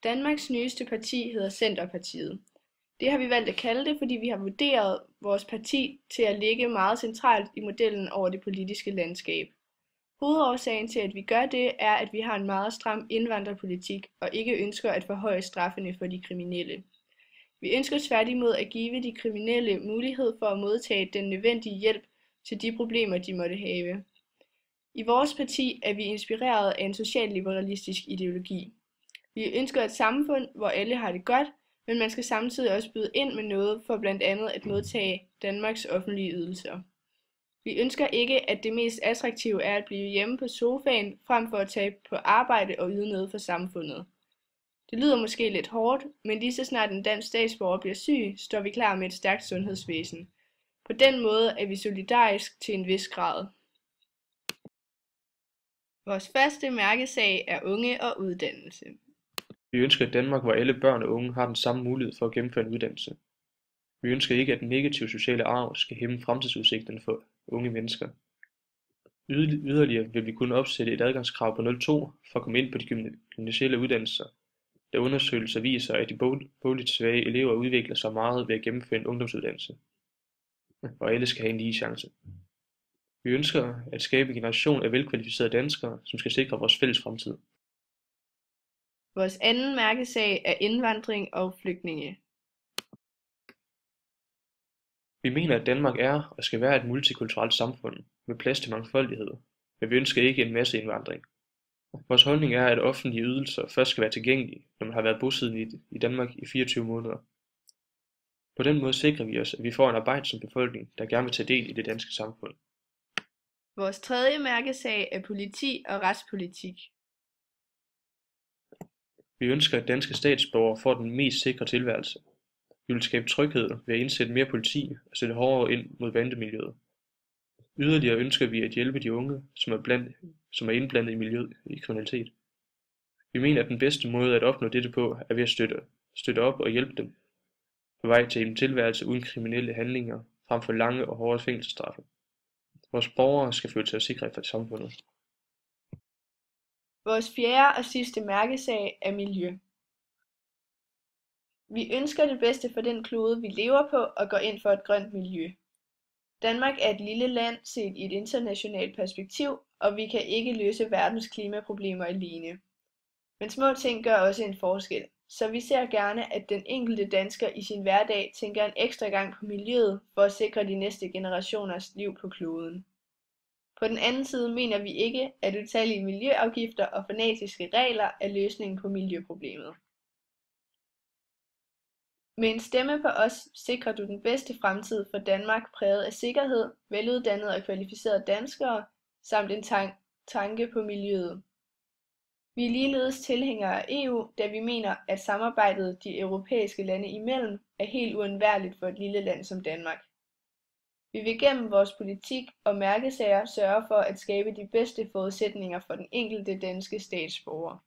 Danmarks nyeste parti hedder Centerpartiet. Det har vi valgt at kalde det, fordi vi har vurderet vores parti til at ligge meget centralt i modellen over det politiske landskab. Hovedårsagen til, at vi gør det, er, at vi har en meget stram indvandrerpolitik og ikke ønsker at forhøje straffene for de kriminelle. Vi ønsker tværtimod at give de kriminelle mulighed for at modtage den nødvendige hjælp til de problemer, de måtte have. I vores parti er vi inspireret af en socialliberalistisk ideologi. Vi ønsker et samfund, hvor alle har det godt, men man skal samtidig også byde ind med noget for blandt andet at modtage Danmarks offentlige ydelser. Vi ønsker ikke, at det mest attraktive er at blive hjemme på sofaen, frem for at tage på arbejde og yde noget for samfundet. Det lyder måske lidt hårdt, men lige så snart en dansk statsborger bliver syg, står vi klar med et stærkt sundhedsvæsen. På den måde er vi solidarisk til en vis grad. Vores første mærkesag er unge og uddannelse. Vi ønsker et Danmark, hvor alle børn og unge har den samme mulighed for at gennemføre en uddannelse. Vi ønsker ikke, at den negative sociale arv skal hæmme fremtidsudsigterne for unge mennesker. Yderligere vil vi kunne opsætte et adgangskrav på 02 for at komme ind på de gymnasiale uddannelser, da undersøgelser viser, at de bogligt svage elever udvikler sig meget ved at gennemføre en ungdomsuddannelse, og alle skal have en lige chance. Vi ønsker at skabe en generation af velkvalificerede danskere, som skal sikre vores fælles fremtid. Vores anden mærkesag er indvandring og flygtninge. Vi mener, at Danmark er og skal være et multikulturelt samfund med plads til mangfoldighed, men vi ønsker ikke en masse indvandring. Vores holdning er, at offentlige ydelser først skal være tilgængelige, når man har været bosiddende i Danmark i 24 måneder. På den måde sikrer vi os, at vi får en arbejdsom befolkning, der gerne vil tage del i det danske samfund. Vores tredje mærkesag er politi og retspolitik. Vi ønsker, at danske statsborgere får den mest sikre tilværelse. Vi vil skabe tryghed ved at indsætte mere politi og sætte hårdere ind mod bandemiljøet. Yderligere ønsker vi at hjælpe de unge, som er indblandet i miljøet i kriminalitet. Vi mener, at den bedste måde at opnå dette på er ved at støtte op og hjælpe dem på vej til en tilværelse uden kriminelle handlinger, frem for lange og hårde fængselsstraffe. Vores borgere skal føle sig sikre for samfundet. Vores fjerde og sidste mærkesag er miljø. Vi ønsker det bedste for den klode, vi lever på, og går ind for et grønt miljø. Danmark er et lille land set i et internationalt perspektiv, og vi kan ikke løse verdens klimaproblemer alene. Men små ting gør også en forskel, så vi ser gerne, at den enkelte dansker i sin hverdag tænker en ekstra gang på miljøet for at sikre de næste generationers liv på kloden. På den anden side mener vi ikke, at utallige miljøafgifter og fanatiske regler er løsningen på miljøproblemet. Med en stemme på os sikrer du den bedste fremtid for Danmark præget af sikkerhed, veluddannede og kvalificerede danskere, samt en tanke på miljøet. Vi er ligeledes tilhængere af EU, da vi mener, at samarbejdet de europæiske lande imellem er helt uundværligt for et lille land som Danmark. Vi vil gennem vores politik og mærkesager sørge for at skabe de bedste forudsætninger for den enkelte danske statsborger.